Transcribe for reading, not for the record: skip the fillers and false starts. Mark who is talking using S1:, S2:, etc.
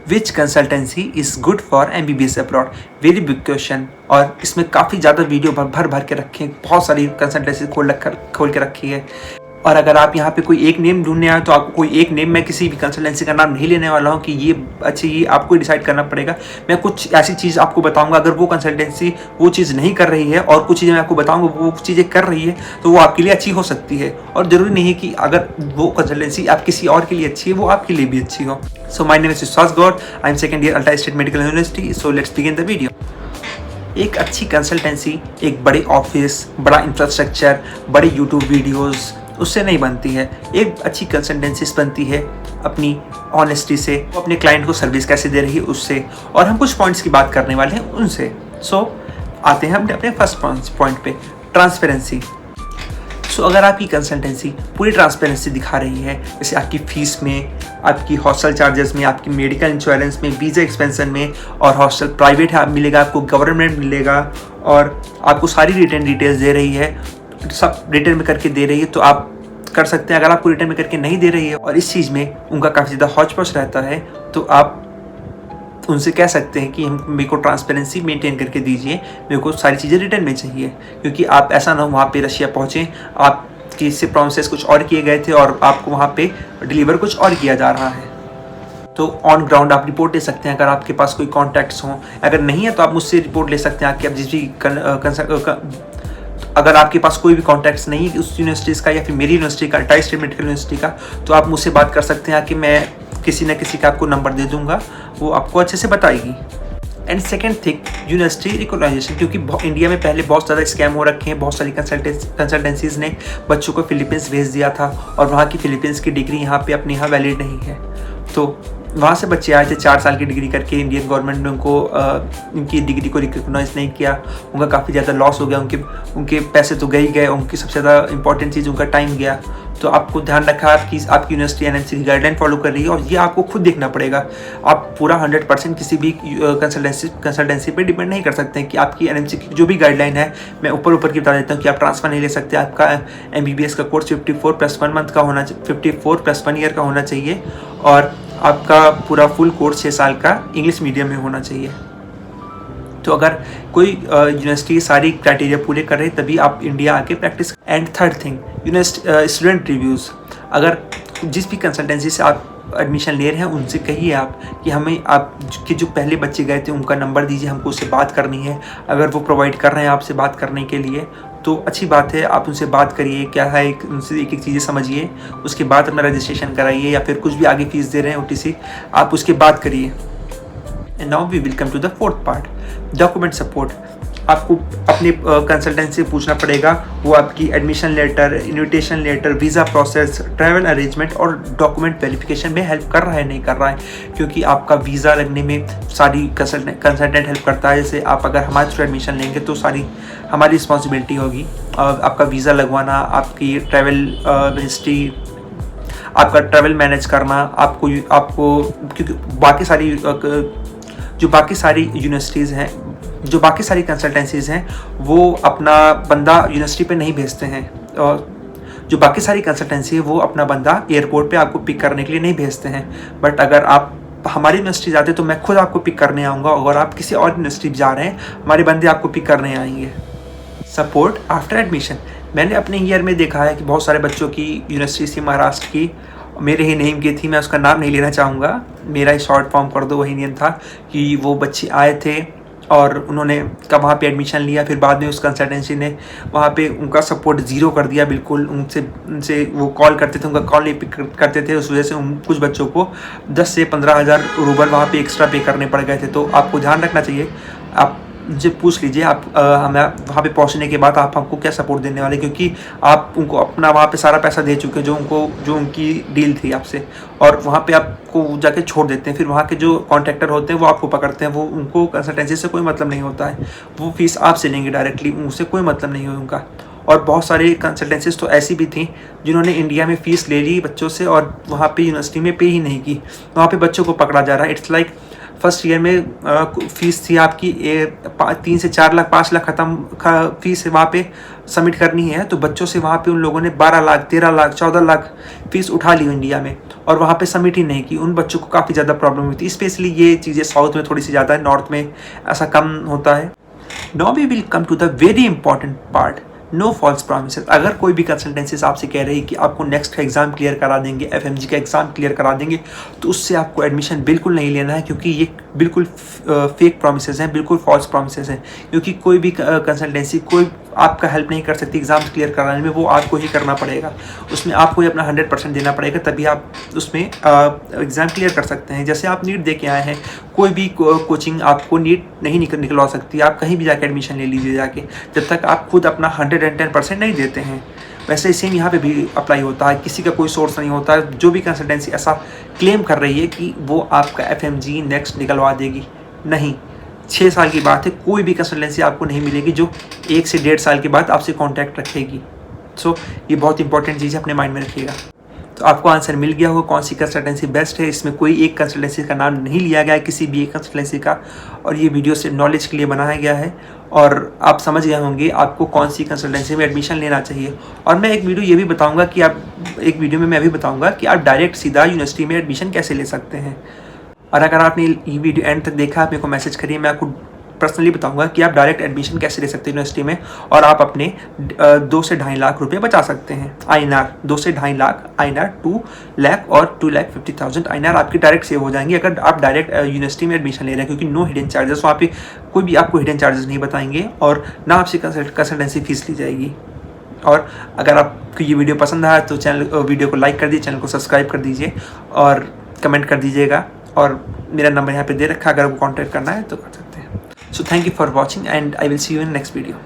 S1: Which consultancy is good for MBBS abroad? Very big question. और इसमें काफ़ी ज़्यादा वीडियो भर भर के रखे हैं, बहुत सारी कंसल्टेंसी खोल के रखी है। और अगर आप यहाँ पे कोई एक नेम ढूंढने आए तो आपको कोई एक नेम, मैं किसी भी कंसल्टेंसी का नाम नहीं लेने वाला हूँ कि ये अच्छी, ये आपको डिसाइड करना पड़ेगा। मैं कुछ ऐसी चीज़ आपको बताऊंगा, अगर वो कंसल्टेंसी वो चीज़ नहीं कर रही है और कुछ चीज़ें मैं आपको बताऊंगा वो चीज़ें कर रही है, तो वो आपके लिए अच्छी हो सकती है। और ज़रूरी नहीं है कि अगर वो कंसल्टेंसी आप किसी और के लिए अच्छी है वो आपके लिए भी अच्छी हो। So my name is Vishwas Gaur, I am second year ultra state medical university. So let's begin the video. एक अच्छी कंसल्टेंसी एक बड़े ऑफिस, बड़ा इंफ्रास्ट्रक्चर, बड़े यूट्यूब वीडियोस, उससे नहीं बनती है। एक अच्छी कंसल्टेंसी बनती है अपनी ऑनेस्टी से, वो अपने क्लाइंट को सर्विस कैसे दे रही है उससे। और हम कुछ पॉइंट्स की बात करने वाले हैं उनसे। सो आते हैं अपने फर्स्ट पॉइंट पे, ट्रांसपेरेंसी। सो अगर आपकी कंसल्टेंसी पूरी ट्रांसपेरेंसी दिखा रही है, जैसे आपकी फ़ीस में, आपकी हॉस्टल चार्जेस में, आपकी मेडिकल इंश्योरेंस में, वीज़ा एक्सपेंसन में, और हॉस्टल प्राइवेट है मिलेगा आपको, गवर्नमेंट मिलेगा, और आपको सारी रिटर्न डिटेल्स दे रही है, सब रिटर्न में करके दे रही है, तो आप कर सकते हैं। अगर आपको रिटर्न में करके नहीं दे रही है और इस चीज़ में उनका काफ़ी ज़्यादा हौच पौच रहता है, तो आप उनसे कह सकते हैं कि हम मेरे को ट्रांसपेरेंसी मेंटेन करके दीजिए, मेरे को सारी चीज़ें रिटर्न में चाहिए। क्योंकि आप ऐसा ना हो वहाँ पे रशिया पहुँचें, आपकी इससे प्रोमिसेस कुछ और किए गए थे और आपको वहाँ पे डिलीवर कुछ और किया जा रहा है। तो ऑन ग्राउंड आप रिपोर्ट ले सकते हैं अगर आपके पास कोई कॉन्टैक्ट्स हों। अगर नहीं है तो आप मुझसे रिपोर्ट ले सकते हैं कि आप जिस भी अगर आपके पास कोई भी कॉन्टैक्ट्स नहीं है उस यूनिवर्सिटीज़ का या फिर मेरी यूनिवर्सिटी का, अल्ट्रा स्टेट मेडिकल यूनिवर्सिटी का, तो आप मुझसे बात कर सकते हैं कि मैं किसी न किसी का आपको नंबर दे दूंगा, वो आपको अच्छे से बताएगी। And second thing, university recognisation. क्योंकि इंडिया में पहले बहुत ज़्यादा स्कैम हो रखे हैं, बहुत सारी कंसल्टेंसीज़ ने बच्चों को फिलीपींस भेज दिया था और वहाँ की फिलीपींस की डिग्री यहाँ पे अपने यहाँ वैलिड नहीं है। तो वहाँ से बच्चे आए थे 4 साल की डिग्री करके, इंडियन गवर्नमेंट ने उनको उनकी डिग्री को रिकॉग्नाइज नहीं किया, उनका काफ़ी ज़्यादा लॉस हो गया, उनके पैसे तो गए ही गए, उनकी सबसे ज़्यादा इंपॉर्टेंट चीज़ उनका टाइम गया। तो आपको ध्यान रखा कि आपकी यूनिवर्सिटी NMC की गाइडलाइन फॉलो कर रही है, और ये आपको खुद देखना पड़ेगा। आप पूरा 100% किसी भी कंसल्टेंसी पे डिपेंड नहीं कर सकते हैं कि आपकी NMC की जो भी गाइडलाइन है, मैं ऊपर की बता देता हूँ कि आप ट्रांसफ़र नहीं ले सकते। आपका MBBS का कोर्स 54+1 मंथ का होना, 54+1 ईयर का होना चाहिए, और आपका पूरा फुल कोर्स 6 साल का इंग्लिश मीडियम में होना चाहिए। तो अगर कोई यूनिवर्सिटी सारी क्राइटेरिया पूरे कर रहे तभी आप इंडिया आके practice. And third thing, student reviews. अगर जिस भी कंसल्टेंसी से आप एडमिशन ले रहे हैं उनसे कहिए आप कि हमें आपके जो पहले बच्चे गए थे उनका नंबर दीजिए, हमको उससे बात करनी है। अगर वो प्रोवाइड कर रहे हैं आपसे बात करने के लिए तो अच्छी बात है, आप उनसे बात करिए, क्या है उनसे एक चीज़ें समझिए, उसके बाद अपना रजिस्ट्रेशन कराइए, या फिर कुछ भी आगे फीस दे रहे हैं OTC, आप उसके बाद करिए। And now we will come to the fourth part, document support. आपको अपने कंसल्टेंट से पूछना पड़ेगा वो आपकी admission letter, invitation letter, visa process, travel arrangement और डॉक्यूमेंट वेरिफिकेशन में हेल्प कर रहा है नहीं कर रहा है। क्योंकि आपका वीज़ा लगने में सारी कंसल्टेंट हेल्प करता है। जैसे आप अगर हमारे थ्रू एडमिशन लेंगे तो सारी हमारी रिस्पॉन्सिबिलिटी होगी, आपका वीज़ा लगवाना, आपकी ट्रैवल हिस्ट्री, आपका ट्रैवल मैनेज करना, आपको क्योंकि बाकी सारी यूनिवर्सिटीज़ हैं, जो बाकी सारी कंसल्टेंसीज़ हैं, वो अपना बंदा यूनिवर्सिटी पे नहीं भेजते हैं, और जो बाकी सारी कंसल्टेंसी है वो अपना बंदा एयरपोर्ट पे आपको पिक करने के लिए नहीं भेजते हैं। बट अगर आप हमारी यूनिवर्सिटी जाते तो मैं खुद आपको पिक करने आऊँगा, अगर आप किसी और यूनिवर्सिटी जा रहे हैं हमारे बंदे आपको पिक करने आएंगे। Support after admission. मैंने अपने ईयर में देखा है कि बहुत सारे बच्चों की यूनिवर्सिटी थी महाराष्ट्र की, मेरे ही नेम की थी, मैं उसका नाम नहीं लेना चाहूँगा, मेरा ही शॉर्ट फॉर्म कर दो, वही नियम था कि वो बच्चे आए थे और उन्होंने कब वहाँ पे एडमिशन लिया, फिर बाद में उस कंसल्टेंसी ने वहाँ पे उनका सपोर्ट ज़ीरो कर दिया बिल्कुल। उनसे वो कॉल करते थे, उनका कॉल नहीं पिक करते थे, उस वजह से कुछ बच्चों को 10 से 15,000 रूबल वहाँ पे एक्स्ट्रा पे करने पड़ गए थे। तो आपको ध्यान रखना चाहिए, आप उनसे पूछ लीजिए आप हमें वहाँ पे पहुँचने के बाद आप हमको क्या सपोर्ट देने वाले, क्योंकि आप उनको अपना वहाँ पे सारा पैसा दे चुके हैं जो उनकी डील थी आपसे, और वहाँ पे आपको जाके छोड़ देते हैं। फिर वहाँ के जो कॉन्ट्रैक्टर होते हैं वो आपको पकड़ते हैं, वो उनको कंसल्टेंसी से कोई मतलब नहीं होता है, वो फीस आपसे लेंगे डायरेक्टली, उनसे कोई मतलब नहीं है उनका। और बहुत सारी कंसल्टेंसीज तो ऐसी भी थी जिन्होंने इंडिया में फ़ीस ले ली बच्चों से और वहाँ पे यूनिवर्सिटी में पे ही नहीं की, वहाँ पे बच्चों को पकड़ा जा रहा है। इट्स लाइक फर्स्ट ईयर में फ़ीस थी आपकी 3 से 4 लाख 5 लाख फ़ीस वहाँ पे सबमिट करनी है, तो बच्चों से वहाँ पे उन लोगों ने 12 लाख 13 लाख 14 लाख फ़ीस उठा ली इंडिया में और वहाँ पे सबमिट ही नहीं की। उन बच्चों को काफ़ी ज़्यादा प्रॉब्लम हुई थी। स्पेशली ये चीज़ें साउथ में थोड़ी सी ज़्यादा है, नॉर्थ में ऐसा कम होता है। Now we will come to the very important part, no false promises. अगर कोई भी कंसल्टेंसीज आपसे कह रही है कि आपको नेक्स्ट का एग्ज़ाम क्लियर करा देंगे, FMG का एग्ज़ाम क्लियर करा देंगे, तो उससे आपको एडमिशन बिल्कुल नहीं लेना है, क्योंकि ये बिल्कुल फेक प्रॉमिसेस हैं, बिल्कुल फॉल्स प्रॉमिसेस हैं। क्योंकि कोई भी कंसल्टेंसी कोई आपका हेल्प नहीं कर सकती एग्ज़ाम क्लियर कराने में, वो आपको ही करना पड़ेगा। उसमें आपको ही अपना 100% देना पड़ेगा, तभी आप उसमें एग्ज़ाम क्लियर कर सकते हैं। जैसे आप नीट दे के आए हैं, कोई भी कोचिंग आपको नीट नहीं निकलवा सकती, आप कहीं भी जाके एडमिशन ले लीजिए जाके, जब तक आप खुद अपना 110% नहीं देते हैं। वैसे ही सेम यहाँ पे भी अप्लाई होता है, किसी का कोई सोर्स नहीं होता है। जो भी कंसल्टेंसी ऐसा क्लेम कर रही है कि वो आपका FMG नेक्स्ट निकलवा देगी, नहीं, 6 साल की बात है, कोई भी कंसल्टेंसी आपको नहीं मिलेगी जो 1 से 1.5 साल के बाद आपसे कॉन्टैक्ट रखेगी। सो ये बहुत इंपॉर्टेंट चीज़ है, अपने माइंड में रखिएगा। तो आपको आंसर मिल गया होगा कौन सी कंसल्टेंसी बेस्ट है। इसमें कोई एक कंसल्टेंसी का नाम नहीं लिया गया है, किसी भी एक कंसल्टेंसी का, और ये वीडियो सिर्फ नॉलेज के लिए बनाया गया है और आप समझ गए होंगे आपको कौन सी कंसल्टेंसी में एडमिशन लेना चाहिए। और मैं एक वीडियो ये भी बताऊंगा कि एक वीडियो में मैं भी बताऊंगा कि आप डायरेक्ट सीधा यूनिवर्सिटी में एडमिशन कैसे ले सकते हैं। और अगर आपने ये वीडियो एंड तक देखा, आप मेरे को मैसेज करिए, मैं आपको पर्सनली बताऊंगा कि आप डायरेक्ट एडमिशन कैसे ले सकते हैं यूनिवर्सिटी में, और आप अपने 2 से 2.5 लाख रुपए बचा सकते हैं INR। 2 से 2.5 लाख INR, 2 लाख और 2,50,000 INR आपकी डायरेक्ट सेव हो जाएंगे अगर आप डायरेक्ट यूनिवर्सिटी में एडमिशन ले रहे हैं, क्योंकि नो हिडन चार्जेस, वहाँ पे कोई भी आपको हिडन चार्जेस नहीं बताएंगे और ना आपसे कंसल्टेंसी फीस ली जाएगी। और अगर आपको ये वीडियो पसंद आया तो वीडियो को लाइक कर दीजिए, चैनल को सब्सक्राइब कर दीजिए और कमेंट कर दीजिएगा, और मेरा नंबर यहाँ पे दे रखा है, अगर आपको कॉन्टैक्ट करना है तो कर सकते हैं। So thank you for watching and I will see you in next video.